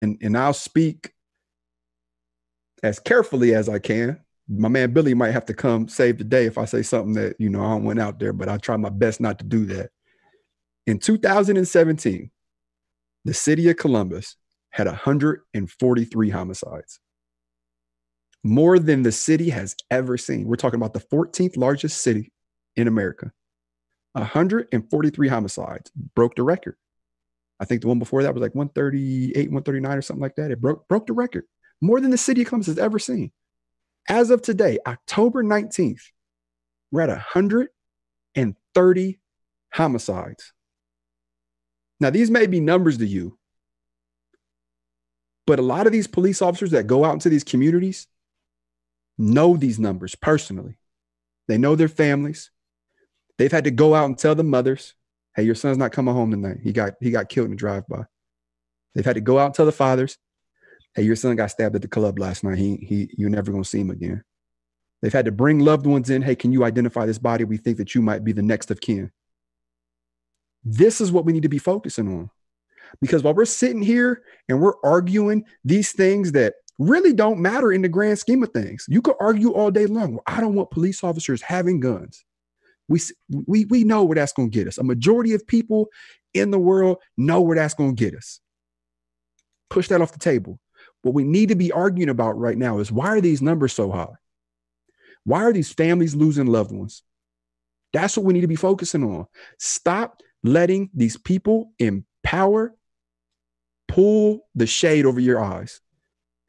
and I'll speak as carefully as I can. My man Billy might have to come save the day if I say something that, I don't want out there, but I try my best not to do that. In 2017, the city of Columbus had 143 homicides. More than the city has ever seen. We're talking about the 14th largest city in America. 143 homicides, broke the record. I think the one before that was like 138, 139 or something like that. It broke the record. More than the city of Columbus has ever seen. As of today, October 19th, we're at 130 homicides. Now, these may be numbers to you, but a lot of these police officers that go out into these communities know these numbers personally. They know their families. They've had to go out and tell the mothers, hey, your son's not coming home tonight. He got killed in a drive-by. They've had to go out and tell the fathers, hey, your son got stabbed at the club last night. You're never going to see him again. They've had to bring loved ones in. Hey, can you identify this body? We think that you might be the next of kin. This is what we need to be focusing on. Because while we're sitting here and we're arguing these things that really don't matter in the grand scheme of things, you could argue all day long. Well, I don't want police officers having guns. We know where that's going to get us. A majority of people in the world know where that's going to get us. Push that off the table. What we need to be arguing about right now is, why are these numbers so high? Why are these families losing loved ones? That's what we need to be focusing on. Stop letting these people in power pull the shade over your eyes.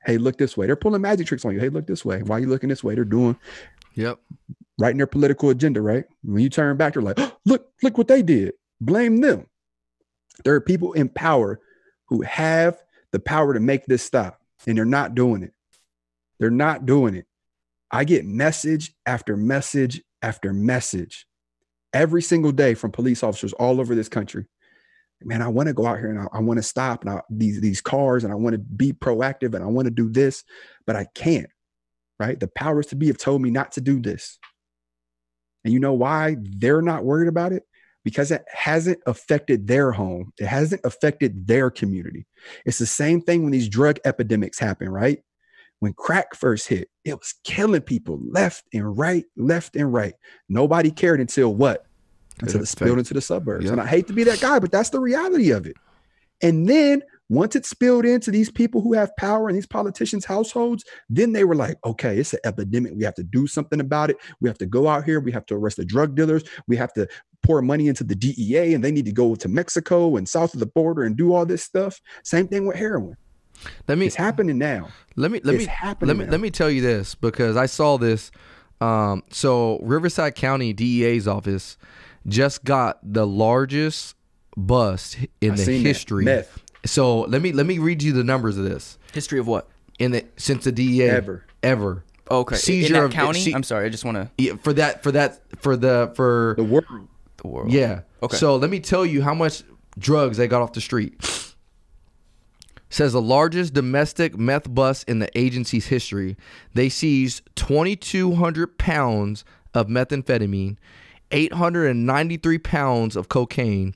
Hey, look this way. They're pulling magic tricks on you. Hey, look this way. Why are you looking this way? They're doing right in their political agenda, right? When you turn back, they're like, oh, look what they did. Blame them. There are people in power who have the power to make this stop, and they're not doing it. They're not doing it. I get message after message after message every single day from police officers all over this country. Man, I want to go out here and I want to stop these cars, and I want to be proactive, and I want to do this, but I can't, right? The powers to be have told me not to do this. And you know why they're not worried about it? Because it hasn't affected their home. It hasn't affected their community. It's the same thing when these drug epidemics happen, right? When crack first hit, it was killing people left and right. Nobody cared until what? Until it spilled into the suburbs. Yep. And I hate to be that guy, but that's the reality of it. And then once it spilled into these people who have power in these politicians' households, then they were like, okay, it's an epidemic. We have to do something about it. We have to go out here. We have to arrest the drug dealers. We have to pour money into the DEA, and they need to go to Mexico and south of the border and do all this stuff. Same thing with heroin. It's happening now. Let me tell you this, because I saw this. So Riverside County DEA's office just got the largest bust in the history. So let me read you the numbers of this. History of what? Since the DEA ever. Oh, okay. Seizure in that of county. I'm sorry. I just want to for the world. The world. Yeah. Okay. So let me tell you how much drugs they got off the street. Says the largest domestic meth bust in the agency's history. They seized 2,200 pounds of methamphetamine, 893 pounds of cocaine,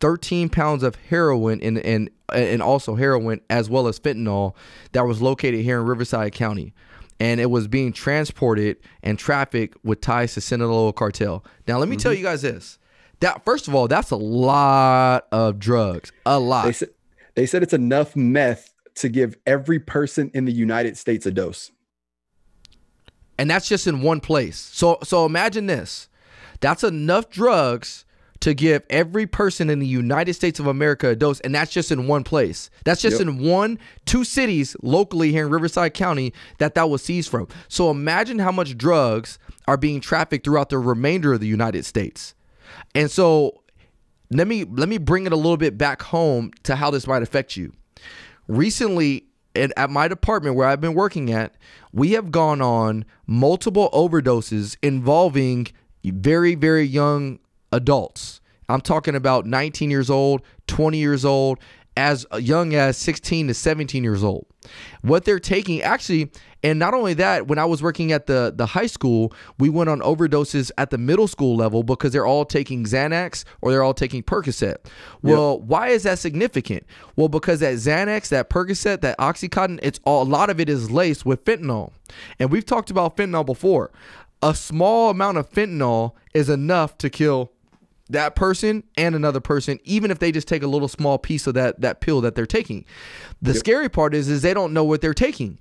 13 pounds of heroin and also heroin, as well as fentanyl, that was located here in Riverside County. And it was being transported and trafficked with ties to Sinaloa cartel. Now, let me tell you guys this. That, first of all, that's a lot of drugs. A lot. They said it's enough meth to give every person in the United States a dose. And that's just in one place. So imagine this. That's enough drugs to give every person in the United States of America a dose, and that's just in one place. That's just in two cities locally here in Riverside County that was seized from. So imagine how much drugs are being trafficked throughout the remainder of the United States. And so let me bring it a little bit back home to how this might affect you. Recently, at my department where I've been working at, we have gone on multiple overdoses involving very, very young adults. I'm talking about 19 years old, 20 years old, as young as 16 to 17 years old. What they're taking actually, and not only that, when I was working at the high school, we went on overdoses at the middle school level because they're all taking Xanax or they're all taking Percocet. Well, why is that significant? Well, because that Xanax, that Percocet, that Oxycontin, a lot of it is laced with fentanyl. And we've talked about fentanyl before. A small amount of fentanyl is enough to kill that person and another person, even if they just take a little small piece of that pill that they're taking. The scary part is they don't know what they're taking.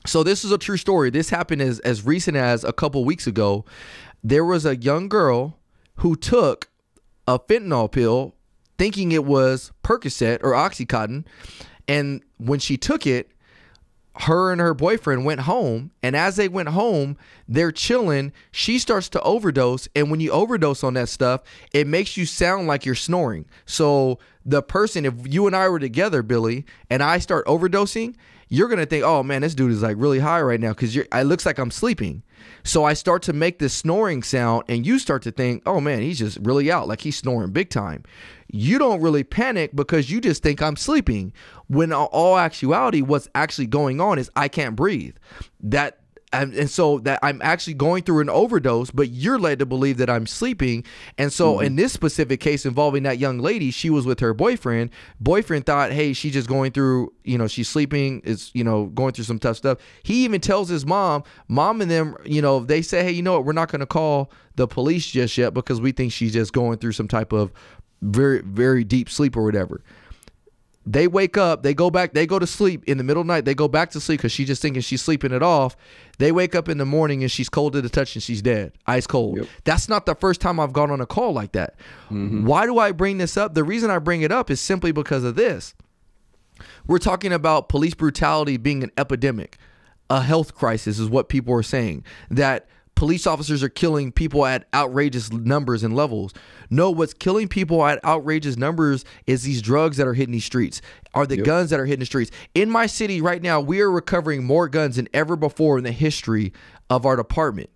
So this is a true story. This happened as recent as a couple weeks ago. There was a young girl who took a fentanyl pill thinking it was Percocet or Oxycontin. And when she took it, her and her boyfriend went home, and as they went home, they're chilling. She starts to overdose, and when you overdose on that stuff, it makes you sound like you're snoring. So the person, if you and I were together, Billy, and I start overdosing, you're gonna think, oh man, this dude is like really high right now because it looks like I'm sleeping. So I start to make this snoring sound, and you start to think, oh man, he's just really out, like he's snoring big time. You don't really panic because you just think I'm sleeping, when in all actuality, what's actually going on is I can't breathe. And so that I'm actually going through an overdose, but you're led to believe that I'm sleeping. And so in this specific case involving that young lady, she was with her boyfriend. Boyfriend thought, hey, she's just going through, she's sleeping, is, going through some tough stuff. He even tells his mom and them, they say, hey, you know what? We're not going to call the police just yet because we think she's just going through some type of very, very deep sleep or whatever. They wake up, they go to sleep in the middle of the night. They go back to sleep because she's just thinking she's sleeping it off. They wake up in the morning and she's cold to the touch and she's dead, ice cold. Yep. That's not the first time I've gone on a call like that. Why do I bring this up? The reason I bring it up is simply because of this. We're talking about police brutality being an epidemic. A health crisis is what people are saying. That police officers are killing people at outrageous numbers and levels. No, what's killing people at outrageous numbers is these drugs that are hitting these streets, are the guns that are hitting the streets. In my city right now, we are recovering more guns than ever before in the history of our department.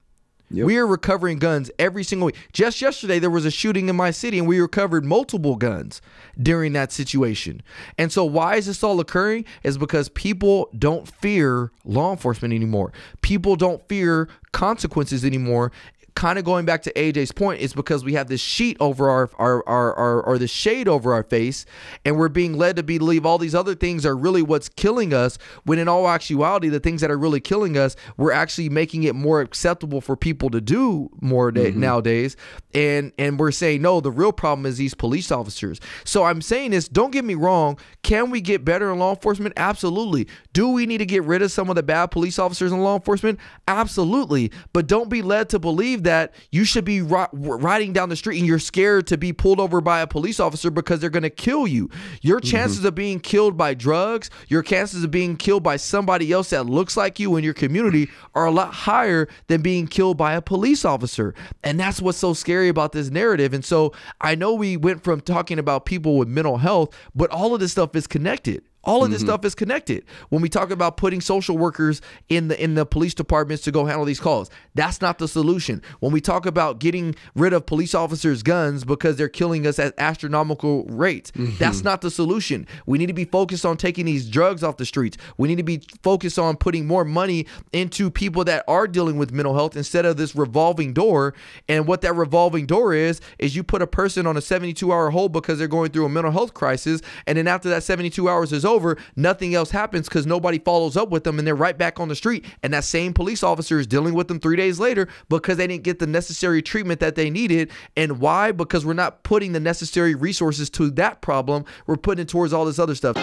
We are recovering guns every single week. Just yesterday, there was a shooting in my city, and we recovered multiple guns during that situation. And so why is this all occurring? Is because people don't fear law enforcement anymore. People don't fear consequences anymore. Kind of going back to AJ's point, is because we have this sheet over our the shade over our face, and we're being led to believe all these other things are really what's killing us, when in all actuality, the things that are really killing us, we're actually making it more acceptable for people to do more nowadays. And we're saying, no, the real problem is these police officers. So I'm saying this, don't get me wrong. Can we get better in law enforcement? Absolutely. Do we need to get rid of some of the bad police officers in law enforcement? Absolutely. But don't be led to believe that you should be riding down the street and you're scared to be pulled over by a police officer because they're going to kill you. Your chances of being killed by drugs, your chances of being killed by somebody else that looks like you in your community are a lot higher than being killed by a police officer. And that's what's so scary about this narrative. And so I know we went from talking about people with mental health, but all of this stuff is connected. All of this stuff is connected. When we talk about putting social workers in the police departments to go handle these calls, that's not the solution. When we talk about getting rid of police officers' guns because they're killing us at astronomical rates, that's not the solution. We need to be focused on taking these drugs off the streets. We need to be focused on putting more money into people that are dealing with mental health instead of this revolving door. And what that revolving door is you put a person on a 72-hour hold because they're going through a mental health crisis, and then after that 72 hours is over, nothing else happens because nobody follows up with them, and they're right back on the street. And that same police officer is dealing with them 3 days later because they didn't get the necessary treatment that they needed. And why? Because we're not putting the necessary resources to that problem. We're putting it towards all this other stuff.